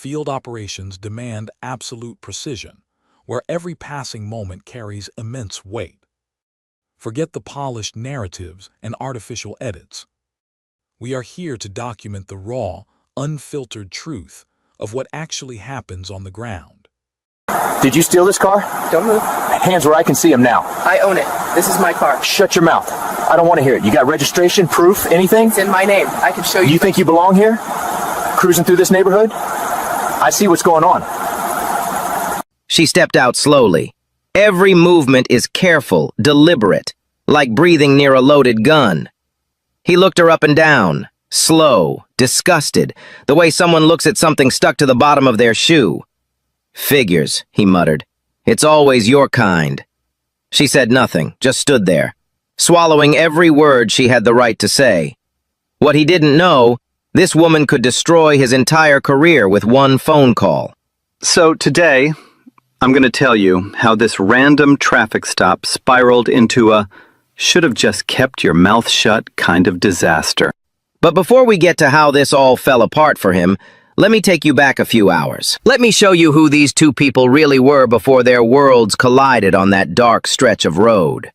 field operations demand absolute precision, where every passing moment carries immense weight. Forget the polished narratives and artificial edits. We are here to document the raw, unfiltered truth of what actually happens on the ground. Did you steal this car? Don't move. Hands where I can see them now. I own it. This is my car. Shut your mouth. I don't want to hear it. You got registration, proof, anything? It's in my name. I can show you. You think you belong here? Cruising through this neighborhood? I see what's going on. She stepped out slowly. Every movement is careful, deliberate, like breathing near a loaded gun. He looked her up and down, slow, disgusted, the way someone looks at something stuck to the bottom of their shoe. "Figures," he muttered. "It's always your kind." She said nothing, just stood there, swallowing every word she had the right to say. What he didn't know, this woman could destroy his entire career with one phone call. So today, I'm going to tell you how this random traffic stop spiraled into a should-have-just-kept-your-mouth-shut kind of disaster. But before we get to how this all fell apart for him, let me take you back a few hours. Let me show you who these two people really were before their worlds collided on that dark stretch of road.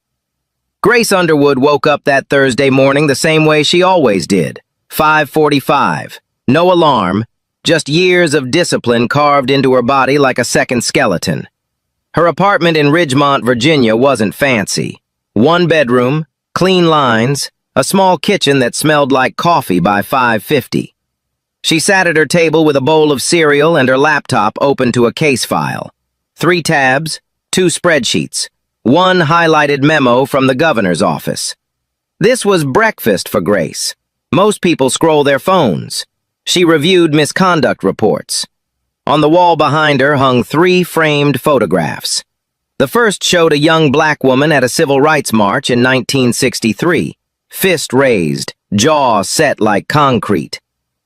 Grace Underwood woke up that Thursday morning the same way she always did, 5:45. No alarm, just years of discipline carved into her body like a second skeleton. Her apartment in Ridgemont, Virginia wasn't fancy. One bedroom, clean lines, a small kitchen that smelled like coffee by 5:50. She sat at her table with a bowl of cereal and her laptop open to a case file. 3 tabs, 2 spreadsheets, 1 highlighted memo from the governor's office. This was breakfast for Grace. Most people scroll their phones. She reviewed misconduct reports. On the wall behind her hung 3 framed photographs. The first showed a young black woman at a civil rights march in 1963, fist raised, jaw set like concrete.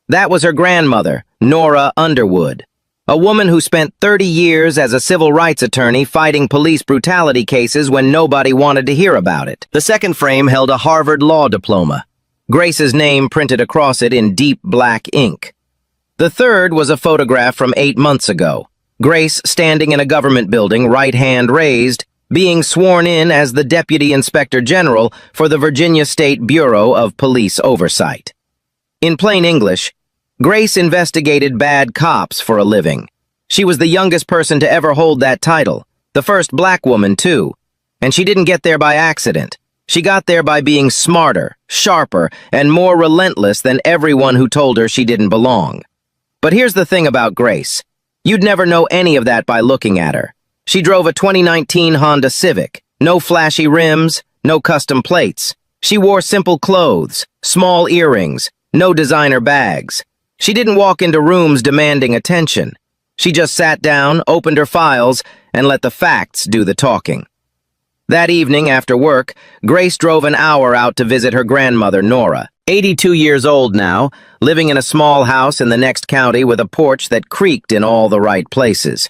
That was her grandmother, Nora Underwood, a woman who spent 30 years as a civil rights attorney fighting police brutality cases when nobody wanted to hear about it. The second frame held a Harvard law diploma, Grace's name printed across it in deep black ink. The third was a photograph from 8 months ago, Grace standing in a government building, right hand raised, being sworn in as the Deputy Inspector General for the Virginia State Bureau of Police Oversight. In plain English, Grace investigated bad cops for a living. She was the youngest person to ever hold that title, the first black woman, too. And she didn't get there by accident. She got there by being smarter, sharper, and more relentless than everyone who told her she didn't belong. But here's the thing about Grace. You'd never know any of that by looking at her. She drove a 2019 Honda Civic. No flashy rims, no custom plates. She wore simple clothes, small earrings, no designer bags. She didn't walk into rooms demanding attention. She just sat down, opened her files, and let the facts do the talking. That evening, after work, Grace drove an hour out to visit her grandmother, Nora, 82 years old now, living in a small house in the next county with a porch that creaked in all the right places.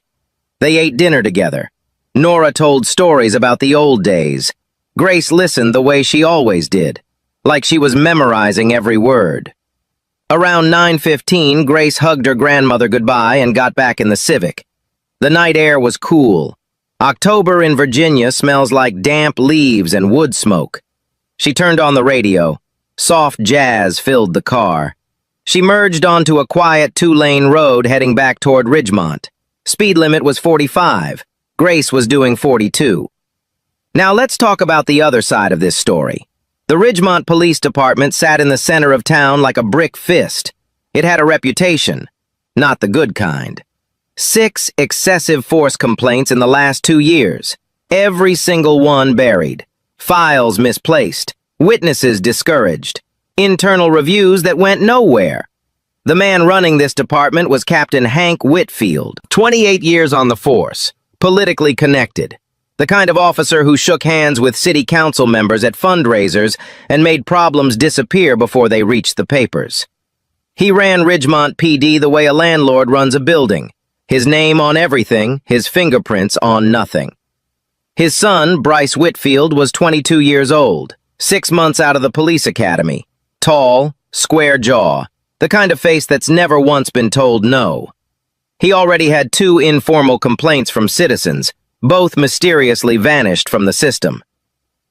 They ate dinner together. Nora told stories about the old days. Grace listened the way she always did, like she was memorizing every word. Around 9:15, Grace hugged her grandmother goodbye and got back in the Civic. The night air was cool. October in Virginia smells like damp leaves and wood smoke. She turned on the radio. Soft jazz filled the car. She merged onto a quiet 2-lane road heading back toward Ridgemont. Speed limit was 45. Grace was doing 42. Now let's talk about the other side of this story. The Ridgemont Police Department sat in the center of town like a brick fist. It had a reputation, not the good kind. 6 excessive force complaints in the last 2 years, every single one buried. Files misplaced, witnesses discouraged, internal reviews that went nowhere. The man running this department was Captain Hank Whitfield, 28 years on the force, politically connected. The kind of officer who shook hands with city council members at fundraisers and made problems disappear before they reached the papers. He ran Ridgemont PD the way a landlord runs a building. His name on everything, his fingerprints on nothing. His son, Bryce Whitfield, was 22 years old, 6 months out of the police academy. Tall, square jaw, the kind of face that's never once been told no. He already had 2 informal complaints from citizens, both mysteriously vanished from the system.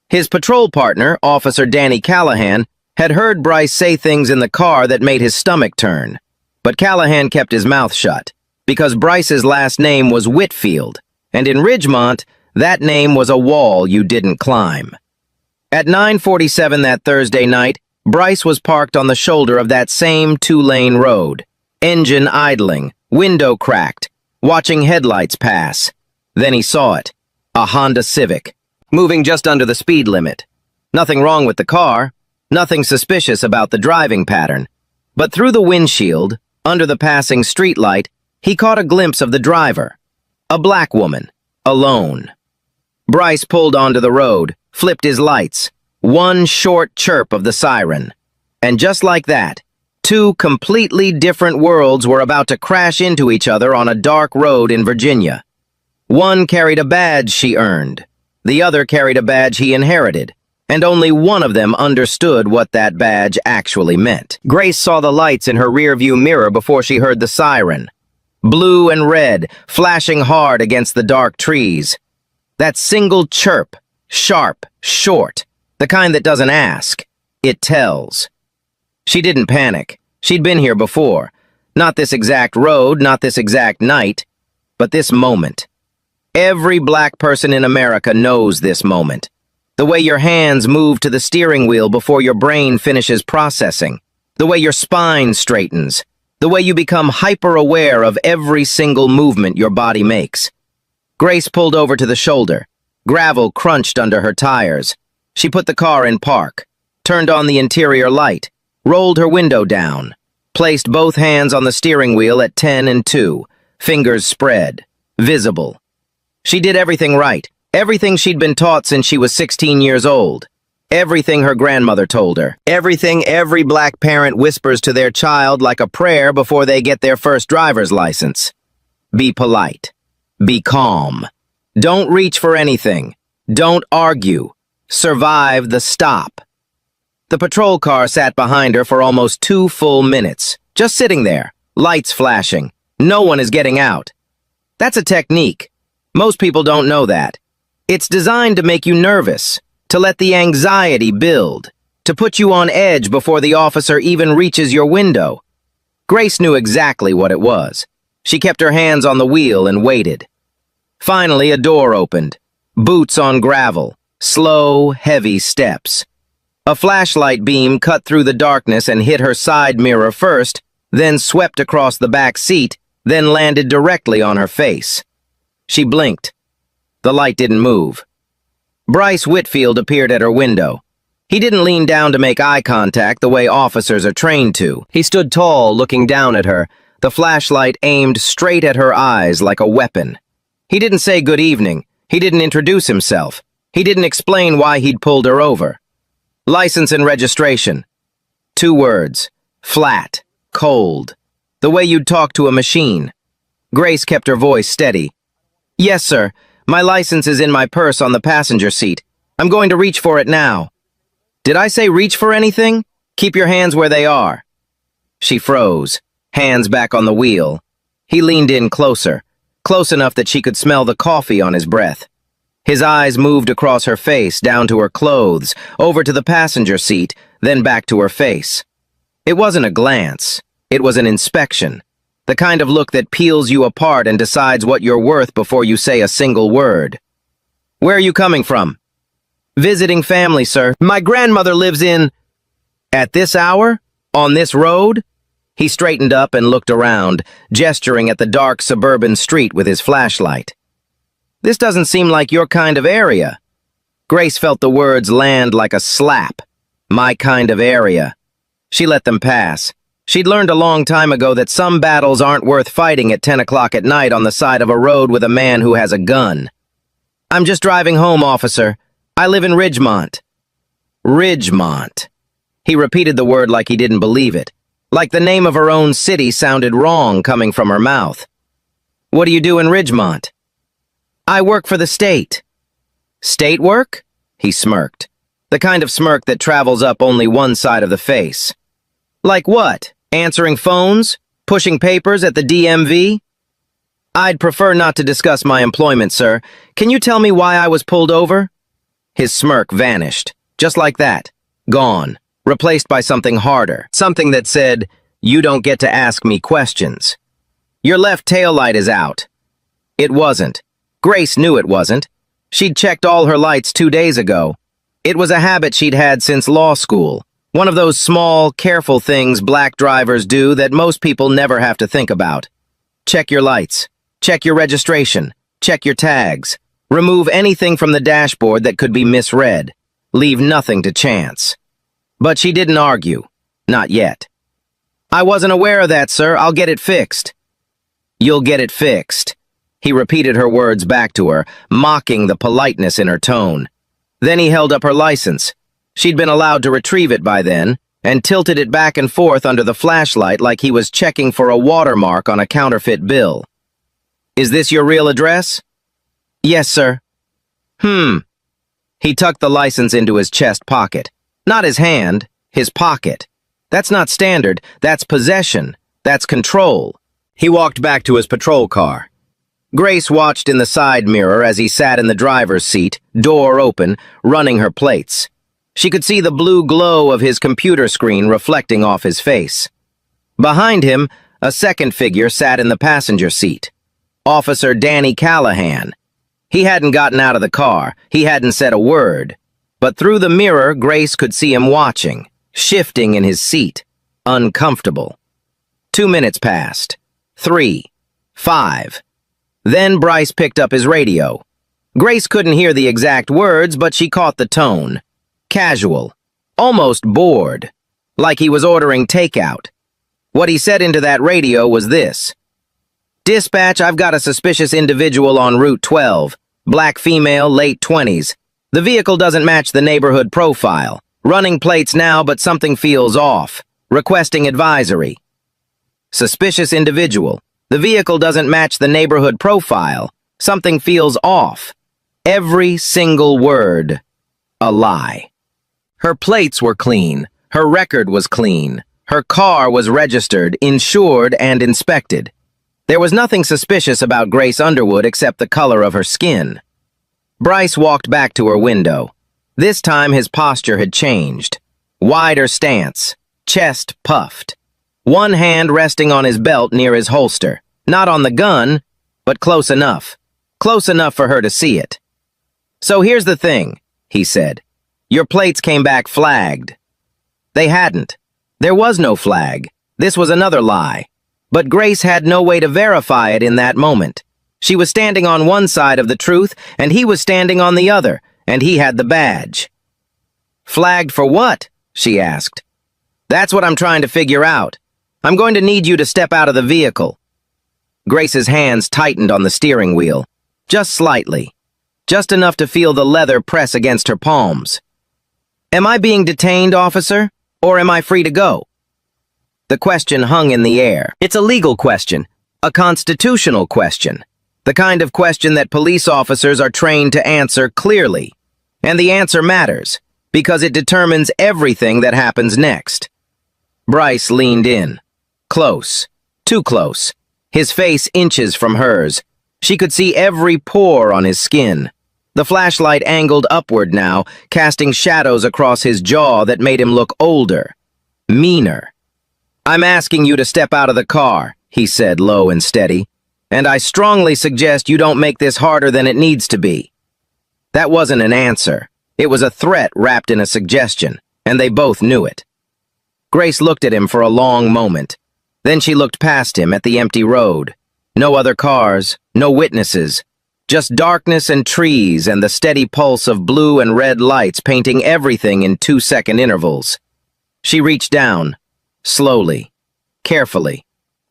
His patrol partner, Officer Danny Callahan, had heard Bryce say things in the car that made his stomach turn. But Callahan kept his mouth shut, because Bryce's last name was Whitfield, and in Ridgemont, that name was a wall you didn't climb. At 9:47 that Thursday night, Bryce was parked on the shoulder of that same 2-lane road, engine idling, window cracked, watching headlights pass. Then he saw it, a Honda Civic, moving just under the speed limit. Nothing wrong with the car, nothing suspicious about the driving pattern. But through the windshield, under the passing streetlight, he caught a glimpse of the driver, a black woman, alone. Bryce pulled onto the road, flipped his lights, one short chirp of the siren. And just like that, 2 completely different worlds were about to crash into each other on a dark road in Virginia. One carried a badge she earned. The other carried a badge he inherited, and only one of them understood what that badge actually meant. Grace saw the lights in her rearview mirror before she heard the siren. Blue and red, flashing hard against the dark trees. That single chirp, sharp, short, the kind that doesn't ask, it tells. She didn't panic. She'd been here before. Not this exact road, not this exact night, but this moment. Every black person in America knows this moment. The way your hands move to the steering wheel before your brain finishes processing. The way your spine straightens. The way you become hyper-aware of every single movement your body makes. Grace pulled over to the shoulder. Gravel crunched under her tires. She put the car in park, turned on the interior light, rolled her window down, placed both hands on the steering wheel at 10 and 2, fingers spread, visible. She did everything right, everything she'd been taught since she was 16 years old. Everything her grandmother told her. Everything every black parent whispers to their child like a prayer before they get their first driver's license. Be polite. Be calm. Don't reach for anything. Don't argue. Survive the stop. The patrol car sat behind her for almost 2 full minutes, just sitting there, lights flashing. No one is getting out. That's a technique. Most people don't know that. It's designed to make you nervous, to let the anxiety build, to put you on edge before the officer even reaches your window. Grace knew exactly what it was. She kept her hands on the wheel and waited. Finally, a door opened. Boots on gravel. Slow, heavy steps. A flashlight beam cut through the darkness and hit her side mirror first, then swept across the back seat, then landed directly on her face. She blinked. The light didn't move. Bryce Whitfield appeared at her window. He didn't lean down to make eye contact the way officers are trained to. He stood tall, looking down at her, the flashlight aimed straight at her eyes like a weapon. He didn't say good evening. He didn't introduce himself. He didn't explain why he'd pulled her over. License and registration. 2 words. Flat. Cold. The way you'd talk to a machine. Grace kept her voice steady. Yes, sir. My license is in my purse on the passenger seat. I'm going to reach for it now. Did I say reach for anything? Keep your hands where they are. She froze, hands back on the wheel. He leaned in closer, close enough that she could smell the coffee on his breath. His eyes moved across her face, down to her clothes, over to the passenger seat, then back to her face. It wasn't a glance. It was an inspection. The kind of look that peels you apart and decides what you're worth before you say a single word. Where are you coming from? Visiting family, sir. My grandmother lives in... At this hour? On this road? He straightened up and looked around, gesturing at the dark suburban street with his flashlight. This doesn't seem like your kind of area. Grace felt the words land like a slap. My kind of area. She let them pass. She'd learned a long time ago that some battles aren't worth fighting at 10 o'clock at night on the side of a road with a man who has a gun. I'm just driving home, officer. I live in Ridgemont. Ridgemont. He repeated the word like he didn't believe it, like the name of her own city sounded wrong coming from her mouth. What do you do in Ridgemont? I work for the state. State work? He smirked, the kind of smirk that travels up only one side of the face. Like what? Answering phones? Pushing papers at the DMV? I'd prefer not to discuss my employment, sir. Can you tell me why I was pulled over? His smirk vanished, just like that. Gone, replaced by something harder. Something that said, "You don't get to ask me questions." Your left taillight is out. It wasn't. Grace knew it wasn't. She'd checked all her lights 2 days ago. It was a habit she'd had since law school. One of those small, careful things black drivers do that most people never have to think about. Check your lights. Check your registration. Check your tags. Remove anything from the dashboard that could be misread. Leave nothing to chance. But she didn't argue. Not yet. I wasn't aware of that, sir. I'll get it fixed. You'll get it fixed. He repeated her words back to her, mocking the politeness in her tone. Then he held up her license. She'd been allowed to retrieve it by then, and tilted it back and forth under the flashlight like he was checking for a watermark on a counterfeit bill. Is this your real address? Yes, sir. He tucked the license into his chest pocket. Not his hand, his pocket. That's not standard, that's possession, that's control. He walked back to his patrol car. Grace watched in the side mirror as he sat in the driver's seat, door open, running her plates. She could see the blue glow of his computer screen reflecting off his face. Behind him, a second figure sat in the passenger seat. Officer Danny Callahan. He hadn't gotten out of the car, he hadn't said a word. But through the mirror, Grace could see him watching, shifting in his seat, uncomfortable. 2 minutes passed. 3. 5. Then Bryce picked up his radio. Grace couldn't hear the exact words, but she caught the tone. Casual. Almost bored. Like he was ordering takeout. What he said into that radio was this. Dispatch, I've got a suspicious individual on Route 12. Black female, late 20s. The vehicle doesn't match the neighborhood profile. Running plates now, but something feels off. Requesting advisory. Suspicious individual. The vehicle doesn't match the neighborhood profile. Something feels off. Every single word. A lie. Her plates were clean. Her record was clean. Her car was registered, insured, and inspected. There was nothing suspicious about Grace Underwood except the color of her skin. Bryce walked back to her window. This time his posture had changed. Wider stance. Chest puffed. One hand resting on his belt near his holster. Not on the gun, but close enough. Close enough for her to see it. So here's the thing, he said. Your plates came back flagged. They hadn't. There was no flag. This was another lie. But Grace had no way to verify it in that moment. She was standing on one side of the truth, and he was standing on the other, and he had the badge. Flagged for what? She asked. That's what I'm trying to figure out. I'm going to need you to step out of the vehicle. Grace's hands tightened on the steering wheel. Just slightly. Just enough to feel the leather press against her palms. Am I being detained, officer? Or am I free to go? The question hung in the air. It's a legal question. A constitutional question. The kind of question that police officers are trained to answer clearly. And the answer matters, because it determines everything that happens next. Bryce leaned in. Close. Too close. His face inches from hers. She could see every pore on his skin. The flashlight angled upward now, casting shadows across his jaw that made him look older. Meaner. I'm asking you to step out of the car, he said low and steady. And I strongly suggest you don't make this harder than it needs to be. That wasn't an answer. It was a threat wrapped in a suggestion, and they both knew it. Grace looked at him for a long moment. Then she looked past him at the empty road. No other cars, no witnesses. Just darkness and trees and the steady pulse of blue and red lights painting everything in 2-second intervals. She reached down, slowly, carefully,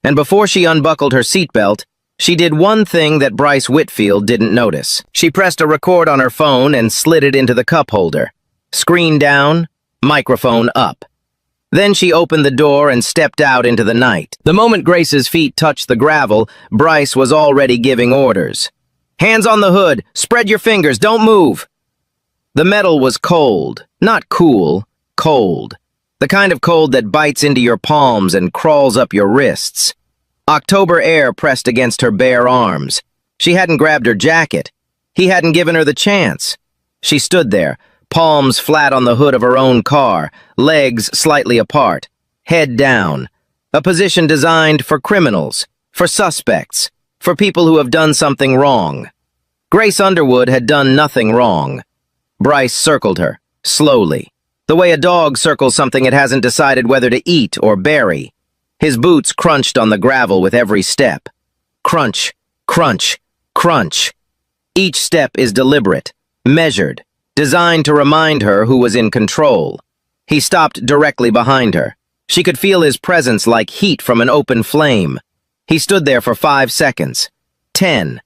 and before she unbuckled her seatbelt, she did one thing that Bryce Whitfield didn't notice. She pressed a record on her phone and slid it into the cup holder. Screen down, microphone up. Then she opened the door and stepped out into the night. The moment Grace's feet touched the gravel, Bryce was already giving orders. Hands on the hood, spread your fingers, don't move. The metal was cold, not cool, cold. The kind of cold that bites into your palms and crawls up your wrists. October air pressed against her bare arms. She hadn't grabbed her jacket. He hadn't given her the chance. She stood there, palms flat on the hood of her own car, legs slightly apart, head down. A position designed for criminals, for suspects, for people who have done something wrong. Grace Underwood had done nothing wrong. Bryce circled her, slowly, the way a dog circles something it hasn't decided whether to eat or bury. His boots crunched on the gravel with every step. Crunch, crunch, crunch. Each step is deliberate, measured, designed to remind her who was in control. He stopped directly behind her. She could feel his presence like heat from an open flame. He stood there for 5 seconds, 10,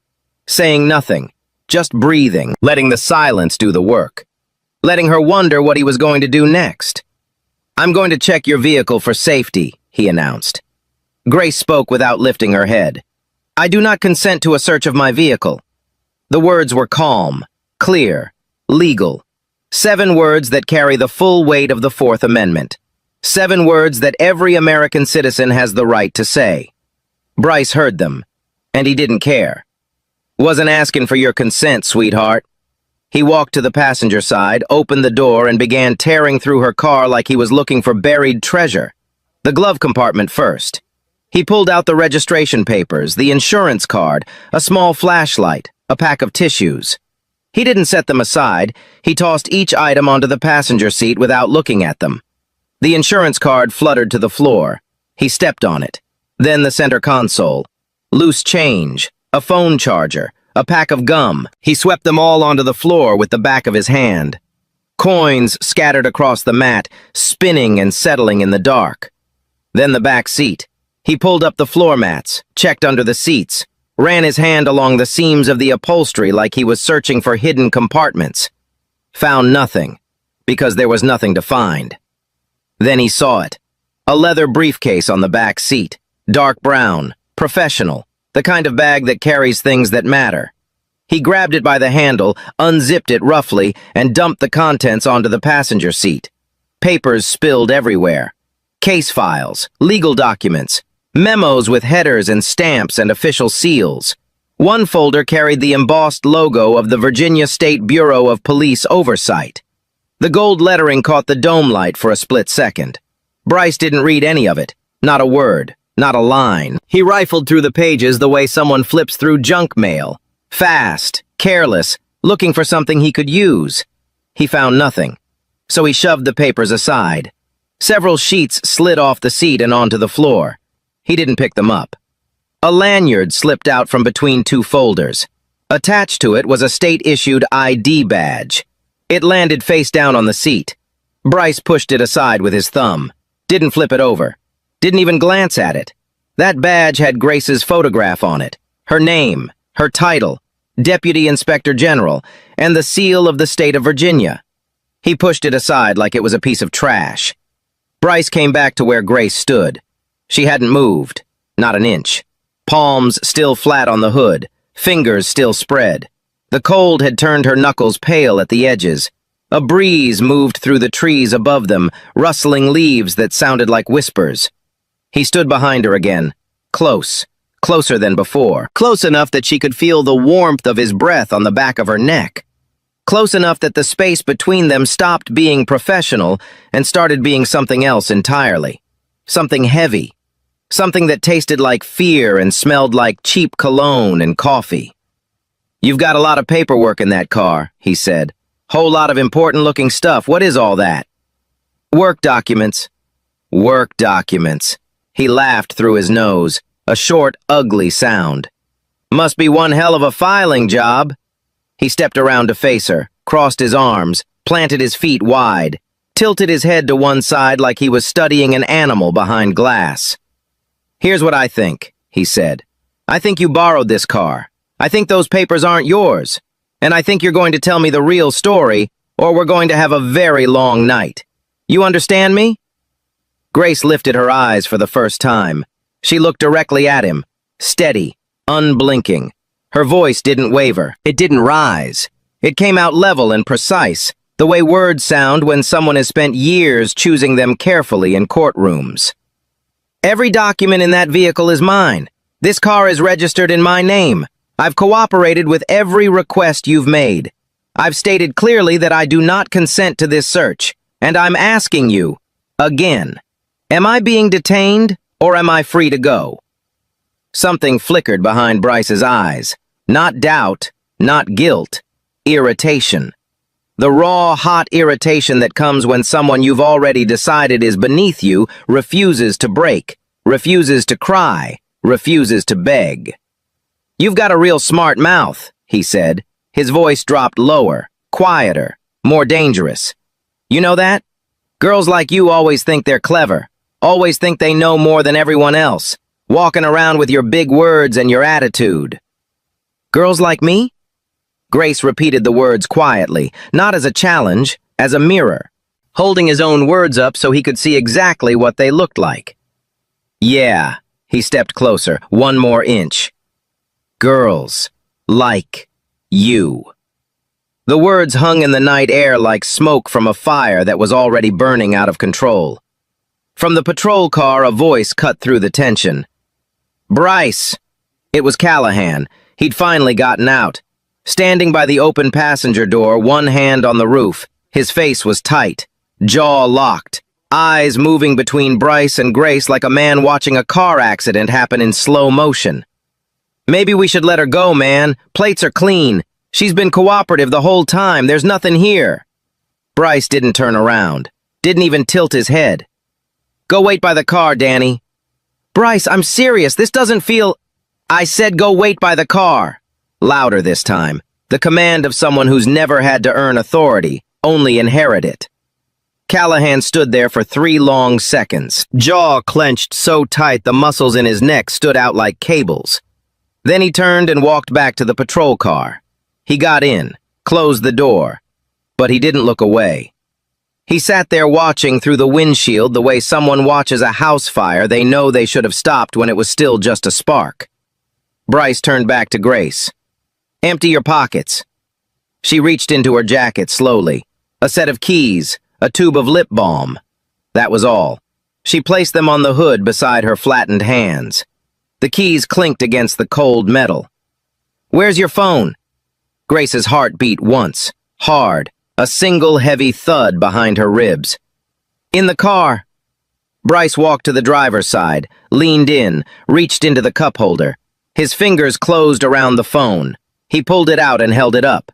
saying nothing, just breathing, letting the silence do the work, letting her wonder what he was going to do next. "I'm going to check your vehicle for safety," he announced. Grace spoke without lifting her head. "I do not consent to a search of my vehicle." The words were calm, clear, legal. 7 words that carry the full weight of the Fourth Amendment. 7 words that every American citizen has the right to say. Bryce heard them, and he didn't care. "Wasn't asking for your consent, sweetheart." He walked to the passenger side, opened the door, and began tearing through her car like he was looking for buried treasure. The glove compartment first. He pulled out the registration papers, the insurance card, a small flashlight, a pack of tissues. He didn't set them aside. He tossed each item onto the passenger seat without looking at them. The insurance card fluttered to the floor. He stepped on it. Then the center console. Loose change, a phone charger, a pack of gum. He swept them all onto the floor with the back of his hand. Coins scattered across the mat, spinning and settling in the dark. Then the back seat. He pulled up the floor mats, checked under the seats, ran his hand along the seams of the upholstery like he was searching for hidden compartments. Found nothing, because there was nothing to find. Then he saw it. A leather briefcase on the back seat, dark brown, professional, the kind of bag that carries things that matter. He grabbed it by the handle, unzipped it roughly, and dumped the contents onto the passenger seat. Papers spilled everywhere. Case files, legal documents, memos with headers and stamps and official seals. One folder carried the embossed logo of the Virginia State Bureau of Police Oversight. The gold lettering caught the dome light for a split second. Bryce didn't read any of it, not a word, not a line. He rifled through the pages the way someone flips through junk mail, fast, careless, looking for something he could use. He found nothing, so he shoved the papers aside. Several sheets slid off the seat and onto the floor. He didn't pick them up. A lanyard slipped out from between 2 folders. Attached to it was a state-issued ID badge. It landed face down on the seat. Bryce pushed it aside with his thumb. Didn't flip it over. Didn't even glance at it. That badge had Grace's photograph on it. Her name, her title, Deputy Inspector General, and the seal of the state of Virginia. He pushed it aside like it was a piece of trash. Bryce came back to where Grace stood. She hadn't moved, not an inch. Palms still flat on the hood, fingers still spread. The cold had turned her knuckles pale at the edges. A breeze moved through the trees above them, rustling leaves that sounded like whispers. He stood behind her again, close, closer than before, close enough that she could feel the warmth of his breath on the back of her neck. Close enough that the space between them stopped being professional and started being something else entirely. Something heavy. Something that tasted like fear and smelled like cheap cologne and coffee. "You've got a lot of paperwork in that car," he said. "Whole lot of important-looking stuff. What is all that?" "Work documents." "Work documents." He laughed through his nose, a short, ugly sound. "Must be one hell of a filing job." He stepped around to face her, crossed his arms, planted his feet wide, tilted his head to one side like he was studying an animal behind glass. "Here's what I think," he said. "I think you borrowed this car. I think those papers aren't yours. And I think you're going to tell me the real story, or we're going to have a very long night. You understand me?" Grace lifted her eyes for the first time. She looked directly at him, steady, unblinking. Her voice didn't waver. It didn't rise. It came out level and precise, the way words sound when someone has spent years choosing them carefully in courtrooms. "Every document in that vehicle is mine. This car is registered in my name. I've cooperated with every request you've made. I've stated clearly that I do not consent to this search, and I'm asking you, again, am I being detained or am I free to go? Something flickered behind Bryce's eyes. Not doubt, not guilt, irritation. The raw, hot irritation that comes when someone you've already decided is beneath you refuses to break, refuses to cry, refuses to beg. You've got a real smart mouth, he said. His voice dropped lower, quieter, more dangerous. You know that? Girls like you always think they're clever, always think they know more than everyone else, walking around with your big words and your attitude. Girls like me? Grace repeated the words quietly, not as a challenge, as a mirror, holding his own words up so he could see exactly what they looked like. Yeah, he stepped closer, 1 more inch. Girls like you. The words hung in the night air like smoke from a fire that was already burning out of control. From the patrol car, a voice cut through the tension. Bryce! It was Callahan. He'd finally gotten out. Standing by the open passenger door, one hand on the roof, his face was tight, jaw locked, eyes moving between Bryce and Grace like a man watching a car accident happen in slow motion. Maybe we should let her go, man. Plates are clean. She's been cooperative the whole time. There's nothing here. Bryce didn't turn around, didn't even tilt his head. Go wait by the car, Danny. Bryce, I'm serious. This doesn't feel... I said go wait by the car. Louder this time. The command of someone who's never had to earn authority, only inherit it. Callahan stood there for 3 long seconds, jaw clenched so tight the muscles in his neck stood out like cables. Then he turned and walked back to the patrol car. He got in, closed the door, but he didn't look away. He sat there watching through the windshield the way someone watches a house fire they know they should have stopped when it was still just a spark. Bryce turned back to Grace. Empty your pockets. She reached into her jacket slowly. A set of keys, a tube of lip balm. That was all. She placed them on the hood beside her flattened hands. The keys clinked against the cold metal. Where's your phone? Grace's heart beat once, hard, a single heavy thud behind her ribs. In the car. Bryce walked to the driver's side, leaned in, reached into the cup holder. His fingers closed around the phone. He pulled it out and held it up.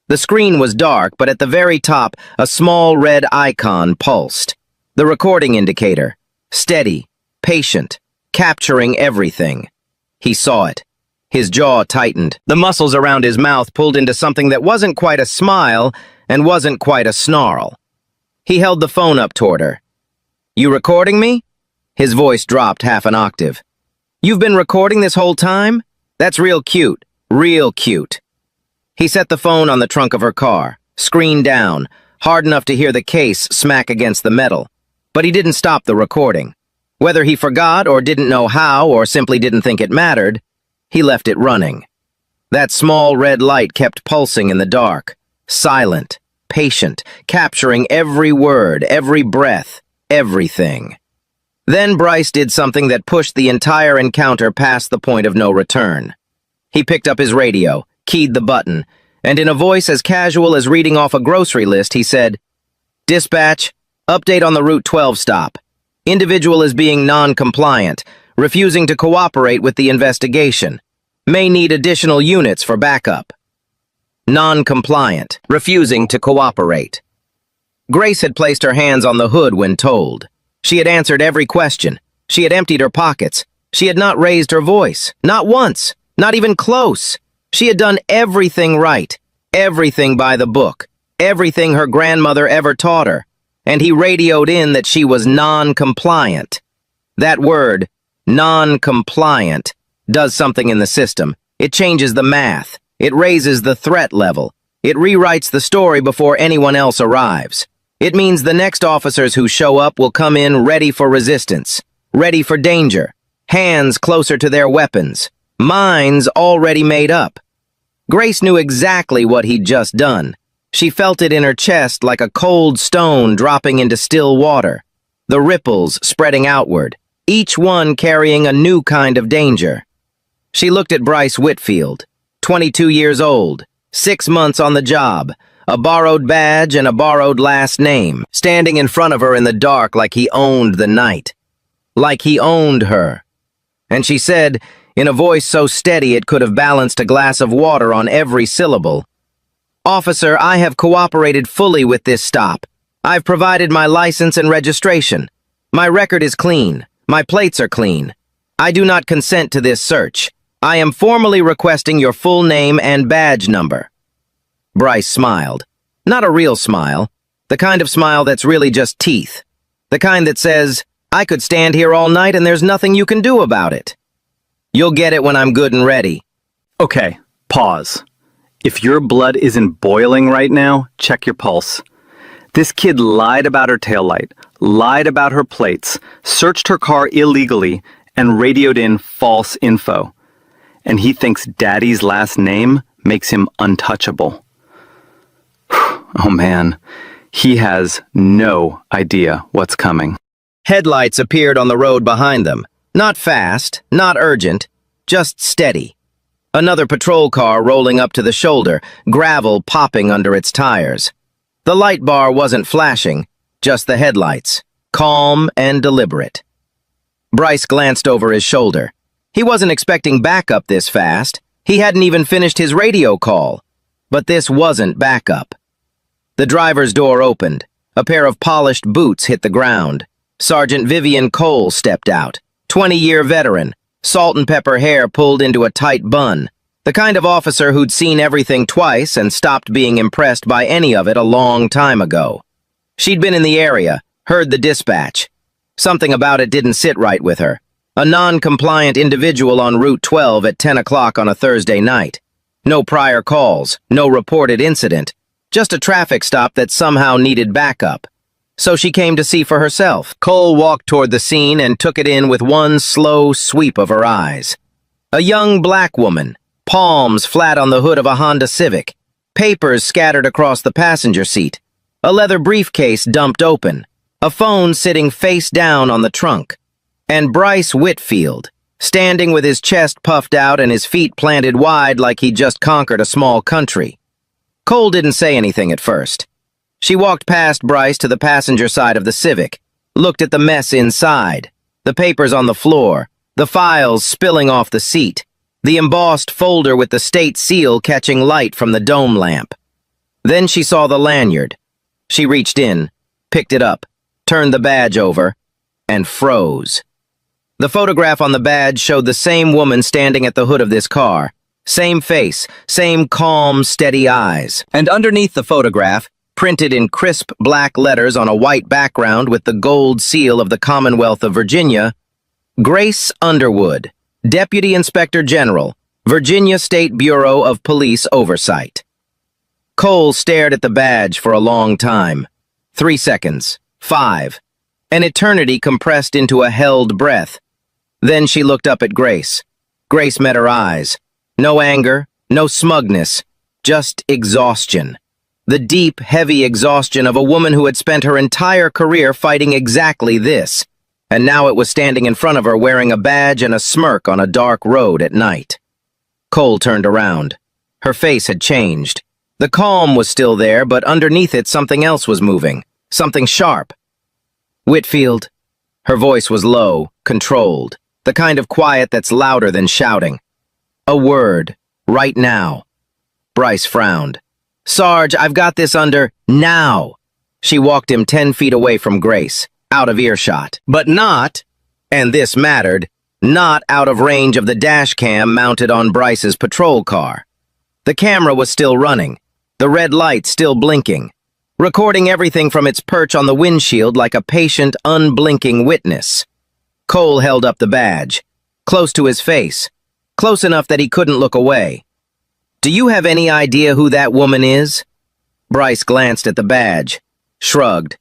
The screen was dark, but at the very top, a small red icon pulsed. The recording indicator. Steady, patient, capturing everything. He saw it. His jaw tightened. The muscles around his mouth pulled into something that wasn't quite a smile and wasn't quite a snarl. He held the phone up toward her. You recording me? His voice dropped half an octave. You've been recording this whole time? That's real cute. Real cute. He set the phone on the trunk of her car, screen down, hard enough to hear the case smack against the metal. But he didn't stop the recording. Whether he forgot or didn't know how or simply didn't think it mattered, he left it running. That small red light kept pulsing in the dark, silent, patient, capturing every word, every breath, everything. Then Bryce did something that pushed the entire encounter past the point of no return. He picked up his radio, keyed the button, and in a voice as casual as reading off a grocery list, he said, Dispatch, update on the Route 12 stop. Individual is being non-compliant, refusing to cooperate with the investigation. May need additional units for backup. Non-compliant, refusing to cooperate. Grace had placed her hands on the hood when told. She had answered every question. She had emptied her pockets. She had not raised her voice. Not once. Not even close. She had done everything right. Everything by the book. Everything her grandmother ever taught her. And he radioed in that she was non-compliant. That word, non-compliant, does something in the system. It changes the math. It raises the threat level. It rewrites the story before anyone else arrives. It means the next officers who show up will come in ready for resistance, ready for danger, hands closer to their weapons, minds already made up. Grace knew exactly what he'd just done. She felt it in her chest like a cold stone dropping into still water, the ripples spreading outward, each one carrying a new kind of danger. She looked at Bryce Whitfield, 22 years old, 6 months on the job, a borrowed badge and a borrowed last name, standing in front of her in the dark like he owned the night. Like he owned her. And she said, in a voice so steady it could have balanced a glass of water on every syllable, "Officer, I have cooperated fully with this stop. I've provided my license and registration. My record is clean. My plates are clean. I do not consent to this search. I am formally requesting your full name and badge number." Bryce smiled. Not a real smile. The kind of smile that's really just teeth. The kind that says, "I could stand here all night and there's nothing you can do about it. You'll get it when I'm good and ready." Okay, pause. If your blood isn't boiling right now, check your pulse. This kid lied about her taillight, lied about her plates, searched her car illegally, and radioed in false info. And he thinks Daddy's last name makes him untouchable. Oh man, he has no idea what's coming. Headlights appeared on the road behind them. Not fast, not urgent, just steady. Another patrol car rolling up to the shoulder, gravel popping under its tires. The light bar wasn't flashing, just the headlights, calm and deliberate. Bryce glanced over his shoulder. He wasn't expecting backup this fast. He hadn't even finished his radio call. But this wasn't backup. The driver's door opened. A pair of polished boots hit the ground. Sergeant Vivian Cole stepped out, 20-year veteran, salt and pepper hair pulled into a tight bun, the kind of officer who'd seen everything twice and stopped being impressed by any of it a long time ago. She'd been in the area, heard the dispatch. Something about it didn't sit right with her. A non-compliant individual on Route 12 at 10 o'clock on a Thursday night. No prior calls, no reported incident, just a traffic stop that somehow needed backup. So she came to see for herself. Cole walked toward the scene and took it in with one slow sweep of her eyes. A young black woman, palms flat on the hood of a Honda Civic, papers scattered across the passenger seat, a leather briefcase dumped open, a phone sitting face down on the trunk, and Bryce Whitfield, standing with his chest puffed out and his feet planted wide like he'd just conquered a small country. Cole didn't say anything at first. She walked past Bryce to the passenger side of the Civic, looked at the mess inside, the papers on the floor, the files spilling off the seat, the embossed folder with the state seal catching light from the dome lamp. Then she saw the lanyard. She reached in, picked it up, turned the badge over, and froze. The photograph on the badge showed the same woman standing at the hood of this car, same face, same calm, steady eyes. And underneath the photograph, printed in crisp black letters on a white background with the gold seal of the Commonwealth of Virginia, Grace Underwood, Deputy Inspector General, Virginia State Bureau of Police Oversight. Cole stared at the badge for a long time. 3 seconds, 5, an eternity compressed into a held breath. Then she looked up at Grace. Grace met her eyes. No anger, no smugness, just exhaustion. The deep, heavy exhaustion of a woman who had spent her entire career fighting exactly this, and now it was standing in front of her wearing a badge and a smirk on a dark road at night. Cole turned around. Her face had changed. The calm was still there, but underneath it something else was moving, something sharp. "Whitfield." Her voice was low, controlled, the kind of quiet that's louder than shouting. "A word, right now." Bryce frowned. "Sarge, I've got this under now." She walked him 10 feet away from Grace, out of earshot. But not, and this mattered, not out of range of the dash cam mounted on Bryce's patrol car. The camera was still running, the red light still blinking, recording everything from its perch on the windshield like a patient, unblinking witness. Cole held up the badge, close to his face, close enough that he couldn't look away. "Do you have any idea who that woman is?" Bryce glanced at the badge, shrugged.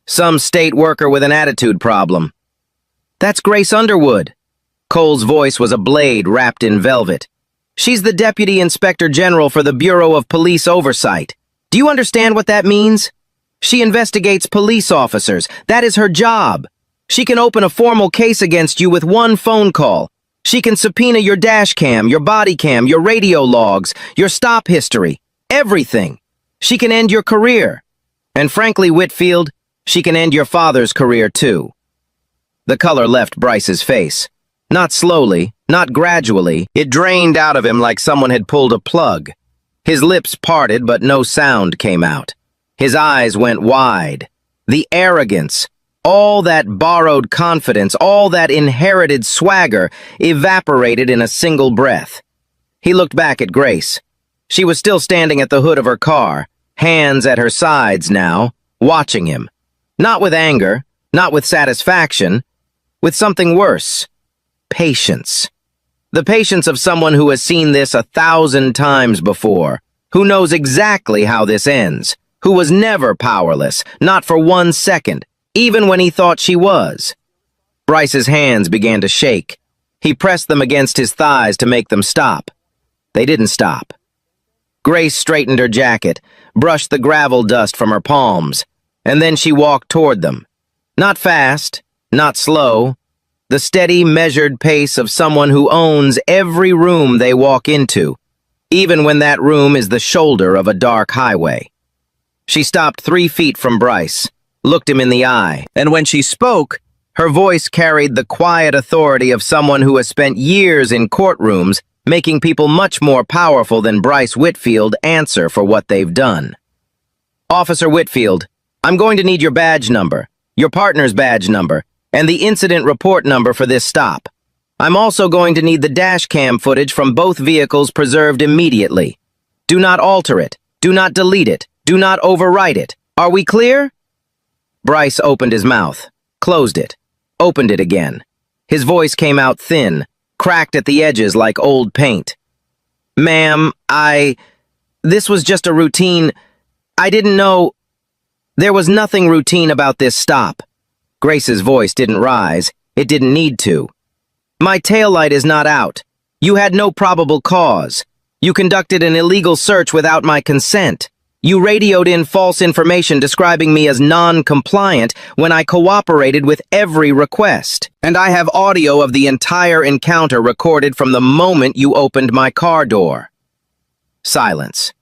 "Some state worker with an attitude problem." "That's Grace Underwood." Cole's voice was a blade wrapped in velvet. "She's the Deputy Inspector General for the Bureau of Police Oversight. Do you understand what that means? She investigates police officers. That is her job. She can open a formal case against you with one phone call. She can subpoena your dash cam, your body cam, your radio logs, your stop history, everything. She can end your career. And frankly, Whitfield, she can end your father's career too. The color left Bryce's face. Not slowly, not gradually, it drained out of him like someone had pulled a plug. His lips parted, but no sound came out. His eyes went wide. The arrogance, all that borrowed confidence, all that inherited swagger evaporated in a single breath. He looked back at Grace. She was still standing at the hood of her car, hands at her sides now, watching him. Not with anger, not with satisfaction, with something worse. Patience. The patience of someone who has seen this 1,000 times before, who knows exactly how this ends, who was never powerless, not for 1 second, even when he thought she was. Bryce's hands began to shake. He pressed them against his thighs to make them stop. They didn't stop. Grace straightened her jacket, brushed the gravel dust from her palms, and then she walked toward them. Not fast, not slow, the steady, measured pace of someone who owns every room they walk into, even when that room is the shoulder of a dark highway. She stopped 3 feet from Bryce, looked him in the eye, and when she spoke, her voice carried the quiet authority of someone who has spent years in courtrooms making people much more powerful than Bryce Whitfield answer for what they've done. Officer Whitfield, I'm going to need your badge number, your partner's badge number, and the incident report number for this stop. I'm also going to need the dash cam footage from both vehicles preserved immediately. Do not alter it. Do not delete it. Do not overwrite it. Are we clear? Bryce opened his mouth, closed it, opened it again. His voice came out thin, cracked at the edges like old paint. Ma'am, this was just a routine. I didn't know. There was nothing routine about this stop. Grace's voice didn't rise. It didn't need to. My taillight is not out. You had no probable cause. You conducted an illegal search without my consent. You radioed in false information describing me as non-compliant when I cooperated with every request. And I have audio of the entire encounter recorded from the moment you opened my car door. Silence.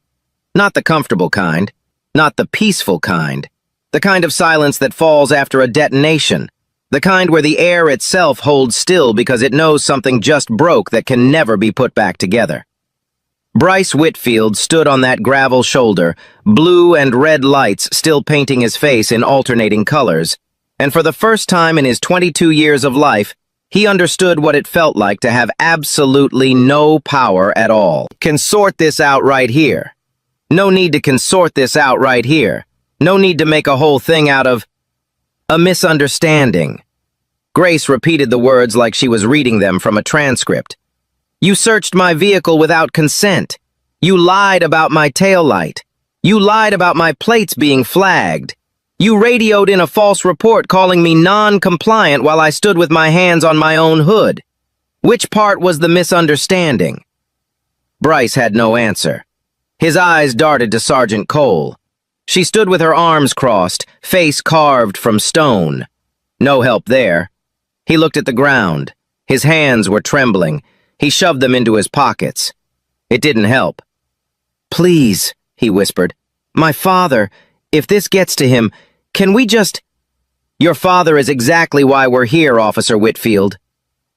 Not the comfortable kind. Not the peaceful kind. The kind of silence that falls after a detonation. The kind where the air itself holds still because it knows something just broke that can never be put back together. Bryce Whitfield stood on that gravel shoulder, blue and red lights still painting his face in alternating colors, and for the first time in his 22 years of life, he understood what it felt like to have absolutely no power at all. Can sort this out right here. No need to consort this out right here. No need to make a whole thing out of a misunderstanding. Grace repeated the words like she was reading them from a transcript. You searched my vehicle without consent. You lied about my taillight. You lied about my plates being flagged. You radioed in a false report calling me non-compliant while I stood with my hands on my own hood. Which part was the misunderstanding? Bryce had no answer. His eyes darted to Sergeant Cole. She stood with her arms crossed, face carved from stone. No help there. He looked at the ground. His hands were trembling. He shoved them into his pockets. It didn't help. Please, he whispered. My father, if this gets to him, can we just... Your father is exactly why we're here, Officer Whitfield.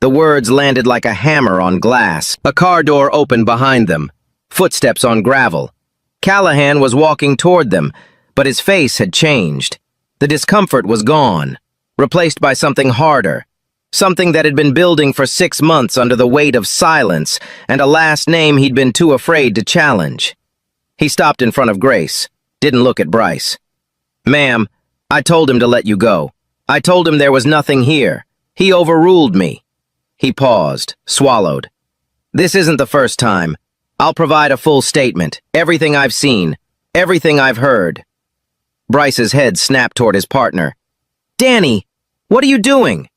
The words landed like a hammer on glass. A car door opened behind them. Footsteps on gravel. Callahan was walking toward them, but his face had changed. The discomfort was gone, replaced by something harder. Something that had been building for 6 months under the weight of silence and a last name he'd been too afraid to challenge. He stopped in front of Grace, didn't look at Bryce. Ma'am, I told him to let you go. I told him there was nothing here. He overruled me. He paused, swallowed. This isn't the first time. I'll provide a full statement. Everything I've seen. Everything I've heard. Bryce's head snapped toward his partner. Danny, what are you doing?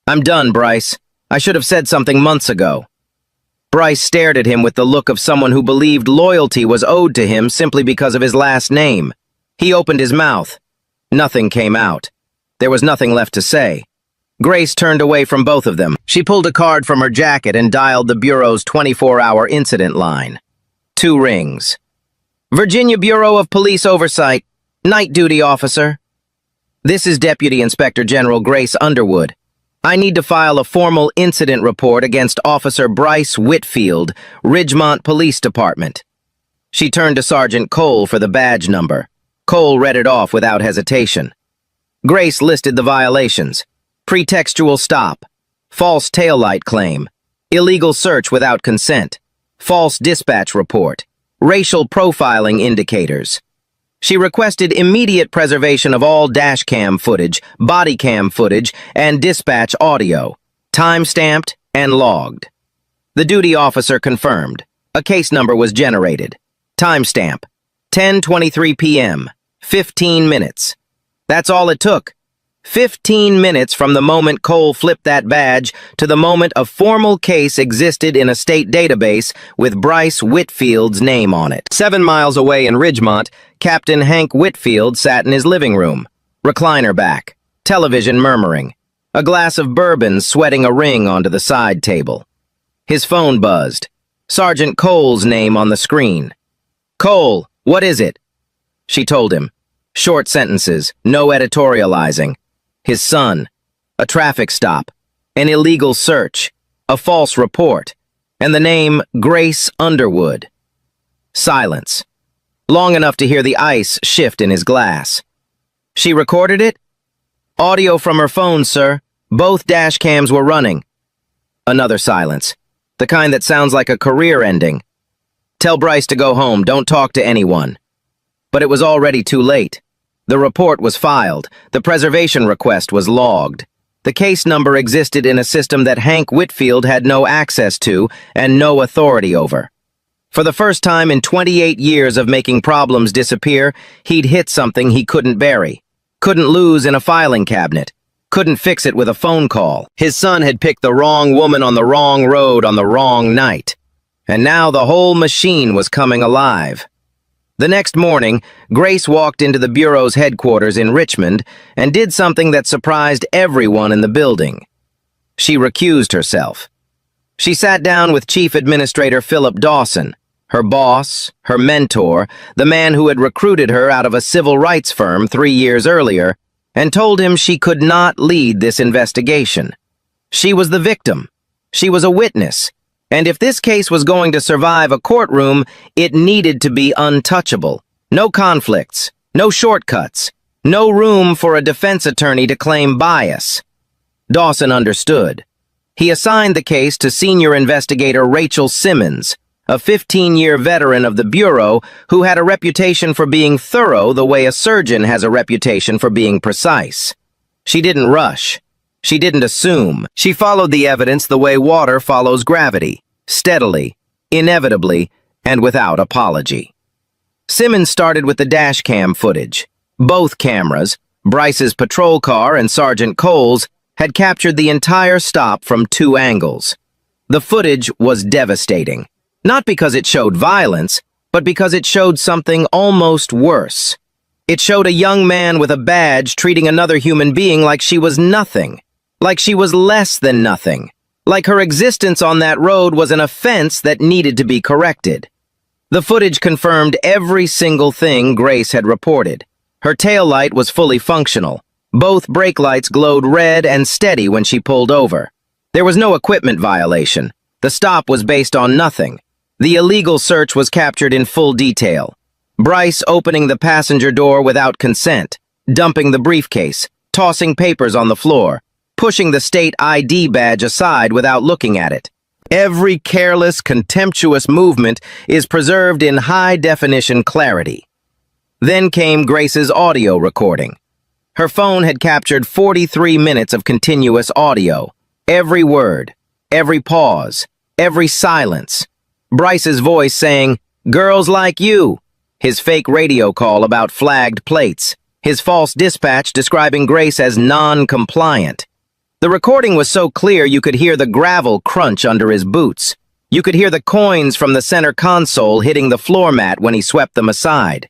I'm done, Bryce. I should have said something months ago. Bryce stared at him with the look of someone who believed loyalty was owed to him simply because of his last name. He opened his mouth. Nothing came out. There was nothing left to say. Grace turned away from both of them. She pulled a card from her jacket and dialed the Bureau's 24-hour incident line. 2 rings. Virginia Bureau of Police Oversight. Night duty officer. This is Deputy Inspector General Grace Underwood. I need to file a formal incident report against Officer Bryce Whitfield, Ridgemont Police Department. She turned to Sergeant Cole for the badge number. Cole read it off without hesitation. Grace listed the violations. Pretextual stop. False taillight claim. Illegal search without consent. False dispatch report. Racial profiling indicators. She requested immediate preservation of all dashcam footage, bodycam footage, and dispatch audio, time-stamped and logged. The duty officer confirmed. A case number was generated. Timestamp: 10:23 p.m., 15 minutes. That's all it took. 15 minutes from the moment Cole flipped that badge to the moment a formal case existed in a state database with Bryce Whitfield's name on it. 7 miles away in Ridgemont, Captain Hank Whitfield sat in his living room, recliner back, television murmuring, a glass of bourbon sweating a ring onto the side table. His phone buzzed. Sergeant Cole's name on the screen. "Cole, what is it?" She told him. Short sentences, no editorializing. His son, a traffic stop, an illegal search, a false report, and the name Grace Underwood. Silence. Long enough to hear the ice shift in his glass. She recorded it? Audio from her phone, sir. Both dash cams were running. Another silence. The kind that sounds like a career ending. Tell Bryce to go home, don't talk to anyone. But it was already too late. The report was filed. The preservation request was logged. The case number existed in a system that Hank Whitfield had no access to and no authority over. For the first time in 28 years of making problems disappear, he'd hit something he couldn't bury, couldn't lose in a filing cabinet, couldn't fix it with a phone call. His son had picked the wrong woman on the wrong road on the wrong night. And now the whole machine was coming alive. The next morning, Grace walked into the Bureau's headquarters in Richmond and did something that surprised everyone in the building. She recused herself. She sat down with Chief Administrator Philip Dawson, her boss, her mentor, the man who had recruited her out of a civil rights firm 3 years earlier, and told him she could not lead this investigation. She was the victim. She was a witness. And if this case was going to survive a courtroom, it needed to be untouchable. No conflicts, no shortcuts, no room for a defense attorney to claim bias. Dawson understood. He assigned the case to senior investigator Rachel Simmons, a 15-year veteran of the Bureau who had a reputation for being thorough the way a surgeon has a reputation for being precise. She didn't rush. She didn't assume. She followed the evidence the way water follows gravity, steadily, inevitably, and without apology. Simmons started with the dashcam footage. Both cameras, Bryce's patrol car and Sergeant Cole's, had captured the entire stop from 2 angles. The footage was devastating, not because it showed violence, but because it showed something almost worse. It showed a young man with a badge treating another human being like she was nothing. Like she was less than nothing. Like her existence on that road was an offense that needed to be corrected. The footage confirmed every single thing Grace had reported. Her taillight was fully functional. Both brake lights glowed red and steady when she pulled over. There was no equipment violation. The stop was based on nothing. The illegal search was captured in full detail. Bryce opening the passenger door without consent, dumping the briefcase, tossing papers on the floor, pushing the state ID badge aside without looking at it. Every careless, contemptuous movement is preserved in high-definition clarity. Then came Grace's audio recording. Her phone had captured 43 minutes of continuous audio. Every word, every pause, every silence. Bryce's voice saying, "Girls like you." His fake radio call about flagged plates. His false dispatch describing Grace as non-compliant. The recording was so clear you could hear the gravel crunch under his boots. You could hear the coins from the center console hitting the floor mat when he swept them aside.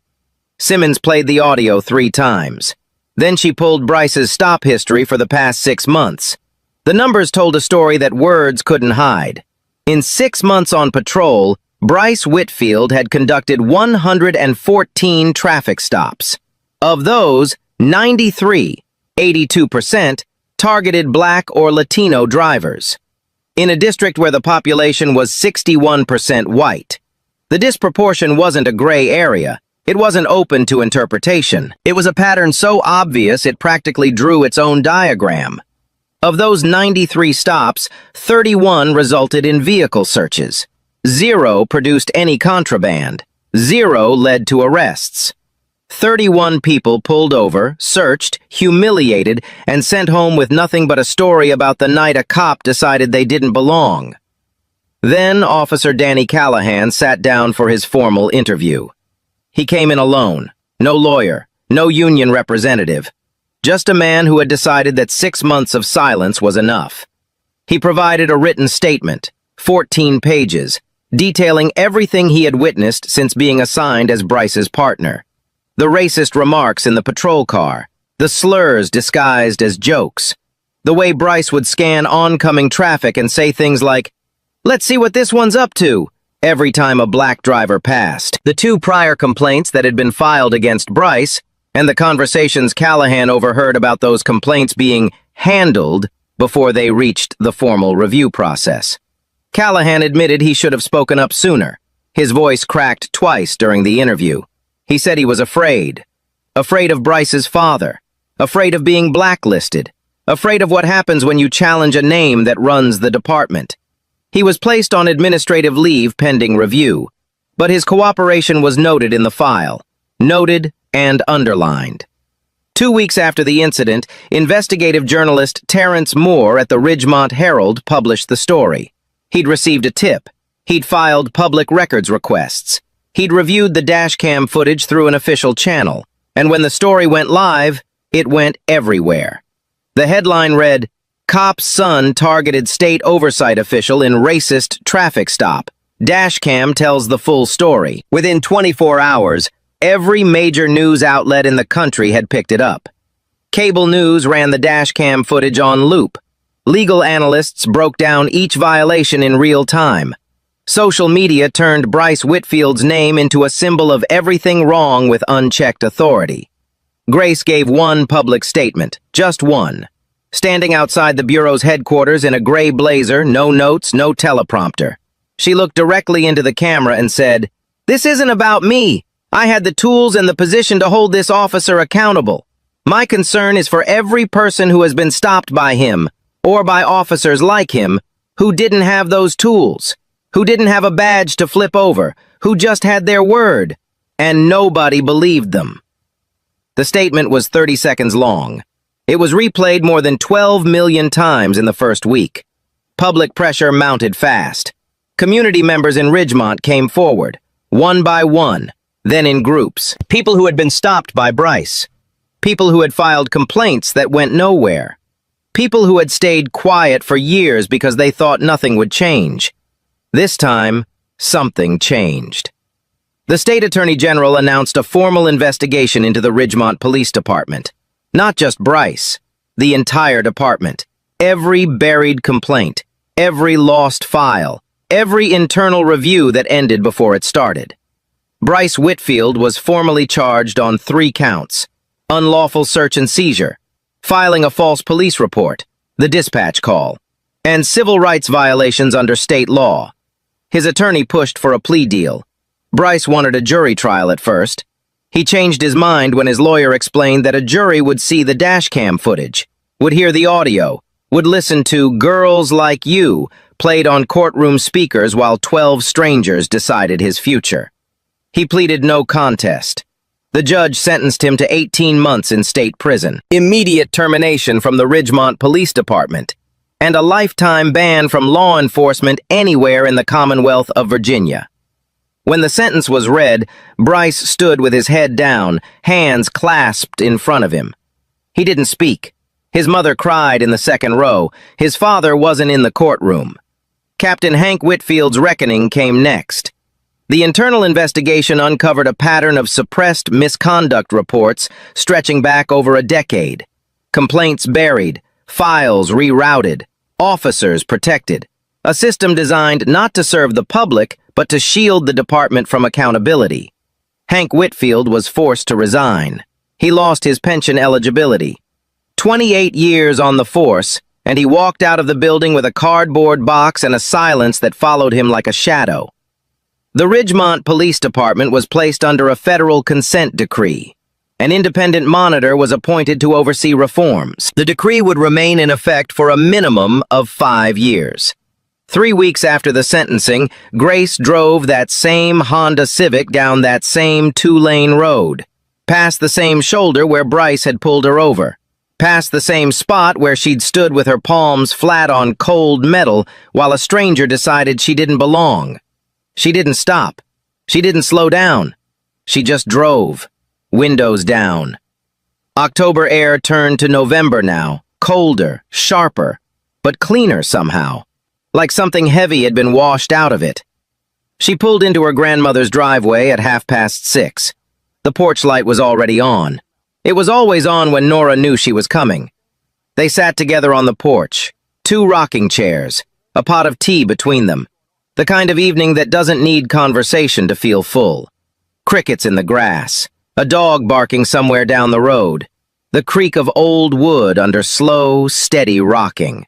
Simmons played the audio 3 times. Then she pulled Bryce's stop history for the past 6 months. The numbers told a story that words couldn't hide. In 6 months on patrol, Bryce Whitfield had conducted 114 traffic stops. Of those, 93, 82%, targeted Black or Latino drivers. In a district where the population was 61% white. The disproportion wasn't a gray area. It wasn't open to interpretation. It was a pattern so obvious it practically drew its own diagram. Of those 93 stops, 31 resulted in vehicle searches. 0 produced any contraband. 0 led to arrests. 31 people pulled over, searched, humiliated, and sent home with nothing but a story about the night a cop decided they didn't belong. Then Officer Danny Callahan sat down for his formal interview. He came in alone, no lawyer, no union representative, just a man who had decided that 6 months of silence was enough. He provided a written statement, 14 pages, detailing everything he had witnessed since being assigned as Bryce's partner. The racist remarks in the patrol car, the slurs disguised as jokes, the way Bryce would scan oncoming traffic and say things like, "Let's see what this one's up to," every time a black driver passed. The 2 prior complaints that had been filed against Bryce, and the conversations Callahan overheard about those complaints being handled before they reached the formal review process. Callahan admitted he should have spoken up sooner. His voice cracked twice during the interview. He said he was afraid. Afraid of Bryce's father. Afraid of being blacklisted. Afraid of what happens when you challenge a name that runs the department. He was placed on administrative leave pending review, but his cooperation was noted in the file. Noted and underlined. 2 weeks after the incident, investigative journalist Terrence Moore at the Ridgemont Herald published the story. He'd received a tip. He'd filed public records requests. He'd reviewed the dashcam footage through an official channel, and when the story went live, it went everywhere. The headline read, "Cop's son targeted state oversight official in racist traffic stop. Dashcam tells the full story." Within 24 hours, every major news outlet in the country had picked it up. Cable news ran the dashcam footage on loop. Legal analysts broke down each violation in real time. Social media turned Bryce Whitfield's name into a symbol of everything wrong with unchecked authority. Grace gave one public statement, just one. Standing outside the Bureau's headquarters in a gray blazer, no notes, no teleprompter. She looked directly into the camera and said, "This isn't about me. I had the tools and the position to hold this officer accountable. My concern is for every person who has been stopped by him, or by officers like him, who didn't have those tools, who didn't have a badge to flip over, who just had their word, and nobody believed them." The statement was 30 seconds long. It was replayed more than 12 million times in the first week. Public pressure mounted fast. Community members in Ridgemont came forward, one by one, then in groups. People who had been stopped by Bryce. People who had filed complaints that went nowhere. People who had stayed quiet for years because they thought nothing would change. This time, something changed. The state attorney general announced a formal investigation into the Ridgemont Police Department. Not just Bryce, the entire department. Every buried complaint, every lost file, every internal review that ended before it started. Bryce Whitfield was formally charged on 3 counts: unlawful search and seizure, filing a false police report, the dispatch call, and civil rights violations under state law. His attorney pushed for a plea deal. Bryce wanted a jury trial at first. He changed his mind when his lawyer explained that a jury would see the dashcam footage, would hear the audio, would listen to "Girls Like You" played on courtroom speakers while 12 strangers decided his future. He pleaded no contest. The judge sentenced him to 18 months in state prison, immediate termination from the Ridgemont Police Department, and a lifetime ban from law enforcement anywhere in the Commonwealth of Virginia. When the sentence was read, Bryce stood with his head down, hands clasped in front of him. He didn't speak. His mother cried in the second row. His father wasn't in the courtroom. Captain Hank Whitfield's reckoning came next. The internal investigation uncovered a pattern of suppressed misconduct reports stretching back over a decade. Complaints buried, files rerouted, officers protected. A system designed not to serve the public, but to shield the department from accountability. Hank Whitfield was forced to resign. He lost his pension eligibility. 28 years on the force, and he walked out of the building with a cardboard box and a silence that followed him like a shadow. The Ridgemont Police Department was placed under a federal consent decree. An independent monitor was appointed to oversee reforms. The decree would remain in effect for a minimum of 5 years. 3 weeks after the sentencing, Grace drove that same Honda Civic down that same 2-lane road, past the same shoulder where Bryce had pulled her over, past the same spot where she'd stood with her palms flat on cold metal while a stranger decided she didn't belong. She didn't stop. She didn't slow down. She just drove, windows down. October air turned to November now, colder, sharper, but cleaner somehow, like something heavy had been washed out of it. She pulled into her grandmother's driveway at 6:30. The porch light was already on. It was always on when Nora knew she was coming. They sat together on the porch, 2 rocking chairs, a pot of tea between them. The kind of evening that doesn't need conversation to feel full. Crickets in the grass, a dog barking somewhere down the road, the creak of old wood under slow, steady rocking.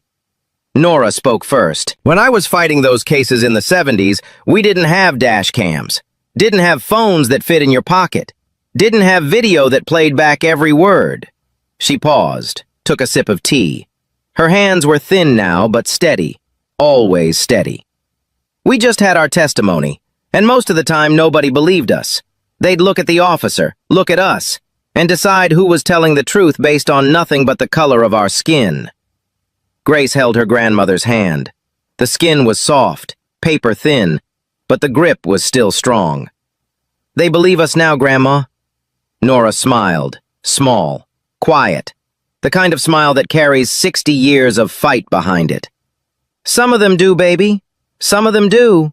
Nora spoke first. When I was fighting those cases in the 70s, we didn't have dash cams, didn't have phones that fit in your pocket, didn't have video that played back every word. She paused, took a sip of tea. Her hands were thin now, but steady, always steady. We just had our testimony, and most of the time nobody believed us. They'd look at the officer, look at us, and decide who was telling the truth based on nothing but the color of our skin. Grace held her grandmother's hand. The skin was soft, paper thin, but the grip was still strong. They believe us now, Grandma? Nora smiled, small, quiet, the kind of smile that carries 60 years of fight behind it. Some of them do, baby. Some of them do.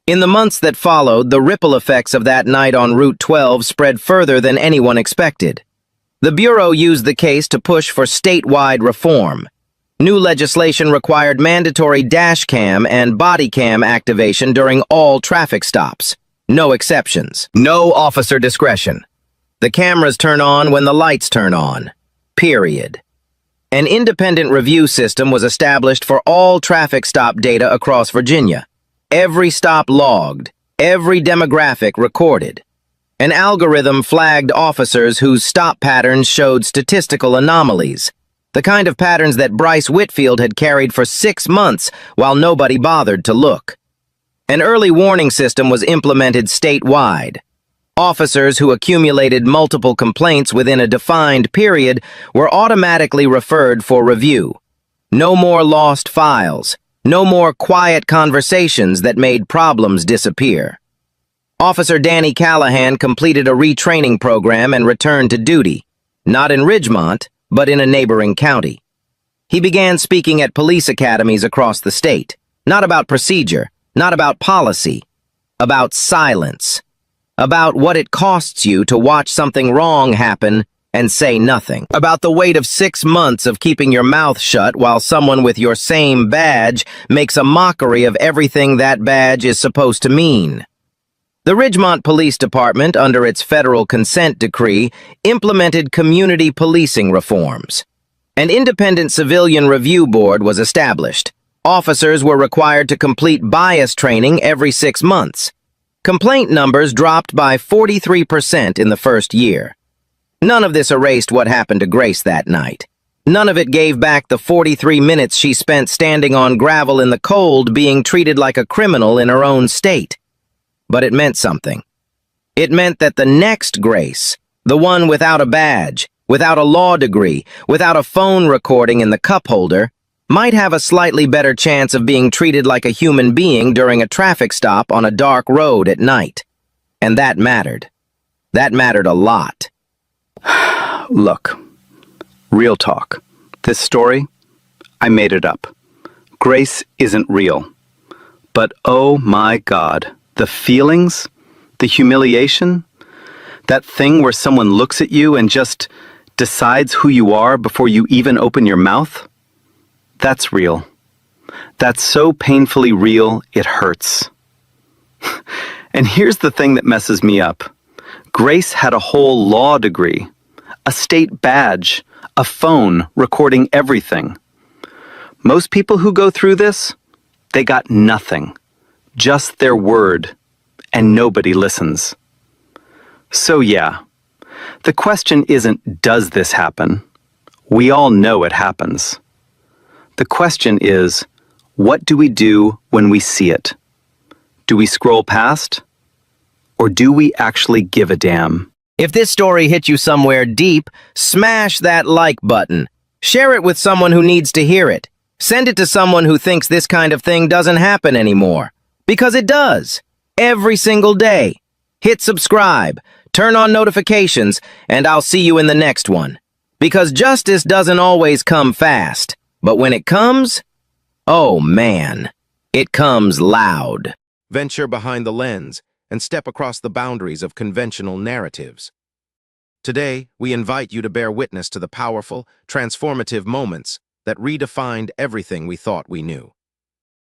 In the months that followed, the ripple effects of that night on Route 12 spread further than anyone expected. The Bureau used the case to push for statewide reform. New legislation required mandatory dash cam and body cam activation during all traffic stops. No exceptions. No officer discretion. The cameras turn on when the lights turn on. Period. An independent review system was established for all traffic stop data across Virginia. Every stop logged, every demographic recorded. An algorithm flagged officers whose stop patterns showed statistical anomalies, the kind of patterns that Bryce Whitfield had carried for 6 months while nobody bothered to look. An early warning system was implemented statewide. Officers who accumulated multiple complaints within a defined period were automatically referred for review. No more lost files, no more quiet conversations that made problems disappear. Officer Danny Callahan completed a retraining program and returned to duty, not in Ridgemont, but in a neighboring county. He began speaking at police academies across the state, not about procedure, not about policy, about silence. About what it costs you to watch something wrong happen and say nothing. About the weight of 6 months of keeping your mouth shut while someone with your same badge makes a mockery of everything that badge is supposed to mean. The Ridgemont Police Department, under its federal consent decree, implemented community policing reforms. An independent civilian review board was established. Officers were required to complete bias training every 6 months. Complaint numbers dropped by 43% in the first year. None of this erased what happened to Grace that night. None of it gave back the 43 minutes she spent standing on gravel in the cold being treated like a criminal in her own state. But it meant something. It meant that the next Grace, the one without a badge, without a law degree, without a phone recording in the cup holder, might have a slightly better chance of being treated like a human being during a traffic stop on a dark road at night. And that mattered. That mattered a lot. Look, real talk. This story, I made it up. Grace isn't real. But oh my God, the feelings, the humiliation, that thing where someone looks at you and just decides who you are before you even open your mouth, That's real. That's so painfully real, it hurts. And here's the thing that messes me up. Grace had a whole law degree, a state badge, a phone recording everything. Most people who go through this, they got nothing, just their word, and nobody listens. So yeah, the question isn't, does this happen? We all know it happens. The question is, what do we do when we see it? Do we scroll past? Or do we actually give a damn? If this story hit you somewhere deep, smash that like button. Share it with someone who needs to hear it. Send it to someone who thinks this kind of thing doesn't happen anymore. Because it does. Every single day. Hit subscribe, turn on notifications, and I'll see you in the next one. Because justice doesn't always come fast. But when it comes, oh man, it comes loud. Venture behind the lens and step across the boundaries of conventional narratives. Today, we invite you to bear witness to the powerful, transformative moments that redefined everything we thought we knew.